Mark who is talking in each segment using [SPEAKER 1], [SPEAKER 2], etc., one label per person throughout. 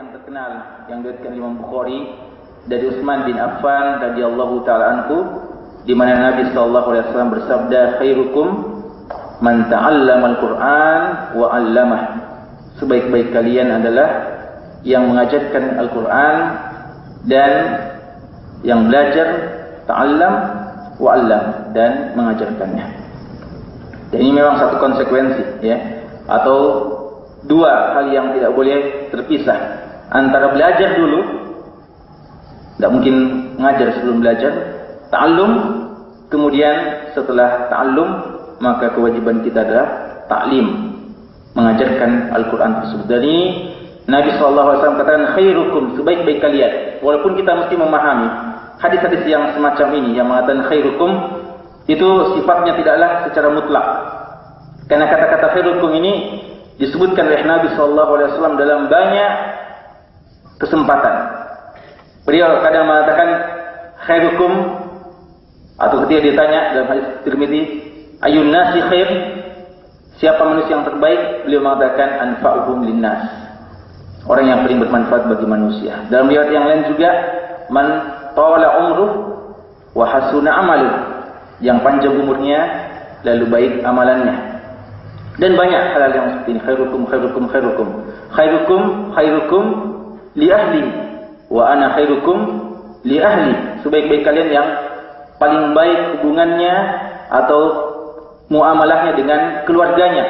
[SPEAKER 1] yang terkenal yang diriwayatkan Imam Bukhari dari Utsman bin Affan radhiyallahu taala anhu, di mana Nabi sallallahu alaihi wasallam bersabda, khairukum man ta'allama al-Qur'an wa 'allamah. Sebaik-baik kalian adalah yang mengajarkan Al-Qur'an dan yang belajar, ta'allam wa 'allam, dan mengajarkannya. Dan ini memang satu konsekuensi, ya, atau dua hal yang tidak boleh terpisah, antara belajar dulu, tidak mungkin mengajar sebelum belajar, ta'allum, kemudian setelah ta'allum maka kewajiban kita adalah ta'lim, mengajarkan Al-Quran tersebut. Dan ini Nabi SAW katakan khairukum, sebaik-baik kalian. Walaupun kita mesti memahami hadis-hadis yang semacam ini yang mengatakan khairukum, itu sifatnya tidaklah secara mutlak, karena kata-kata khairukum ini disebutkan oleh Nabi SAW dalam banyak kesempatan. Beliau kadang mengatakan khairukum, atau ketika ditanya dalam hadis Tirmidzi, ayun nasi khair, siapa manusia yang terbaik, beliau mengatakan anfa'uhum linnas, orang yang paling bermanfaat bagi manusia. Dalam riwayat yang lain juga, man tawala umruh wa hasuna amaluh, yang panjang umurnya lalu baik amalannya. Dan banyak hal yang seperti ini, khairukum khairukum khairukum khairukum khairukum li ahli wa ana khairukum li ahli. Sebaik-baik kalian yang paling baik hubungannya atau muamalahnya dengan keluarganya,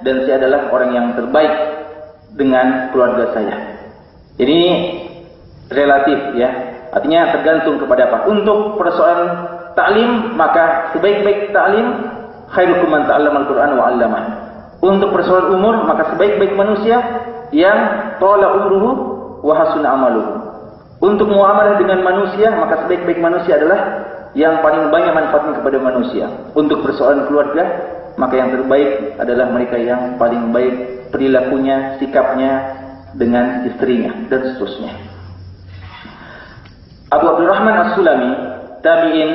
[SPEAKER 1] dan saya adalah orang yang terbaik dengan keluarga saya. Jadi relatif, ya, artinya tergantung kepada apa. Untuk persoalan ta'lim, maka sebaik-baik ta'lim khairukum man ta'allama al-Qur'an wa 'allamah. Untuk persoalan umur, maka sebaik-baik manusia yang tala umruhu wa hasuna amaluhu. Untuk muamalah dengan manusia, maka sebaik-baik manusia adalah yang paling banyak manfaatnya kepada manusia. Untuk persoalan keluarga, maka yang terbaik adalah mereka yang paling baik perilakunya, sikapnya dengan istrinya, dan seterusnya. Abu Abdurrahman As-Sulami, tabi'in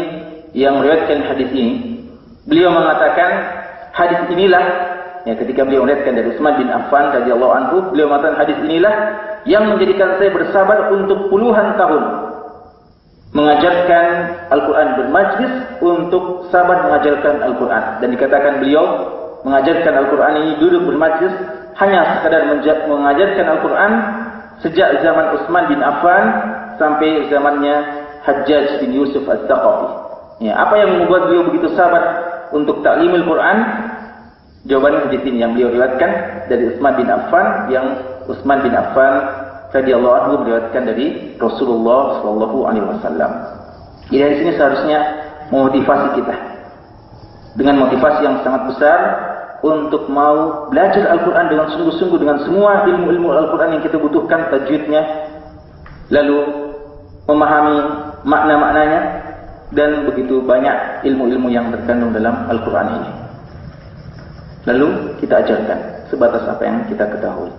[SPEAKER 1] yang meriwayatkan hadis ini, beliau mengatakan hadis inilah, ya, ketika beliau meriwayatkan dari Utsman bin Affan radhiyallahu anhu, beliau mengatakan hadis inilah yang menjadikan saya bersabar untuk puluhan tahun mengajarkan Al-Quran, bermajlis untuk sabar mengajarkan Al-Quran. Dan dikatakan beliau mengajarkan Al-Quran ini duduk bermajlis hanya sekadar mengajarkan Al-Quran sejak zaman Utsman bin Affan sampai zamannya Hajjaj bin Yusuf Al-Thaqafi. Ya, apa yang membuat beliau begitu sabar untuk ta'limul Quran? Jawabannya hadis ini yang beliau riwayatkan dari Utsman bin Affan, yang Utsman bin Affan radhiyallahu anhu meriwayatkan dari Rasulullah sallallahu alaihi wasallam. Jadi dari sini seharusnya memotivasi kita dengan motivasi yang sangat besar untuk mau belajar Al-Quran dengan sungguh-sungguh, dengan semua ilmu-ilmu Al-Quran yang kita butuhkan, tajwidnya, lalu memahami makna-maknanya, dan begitu banyak ilmu-ilmu yang terkandung dalam Al-Quran ini. Lalu kita ajarkan sebatas apa yang kita ketahui.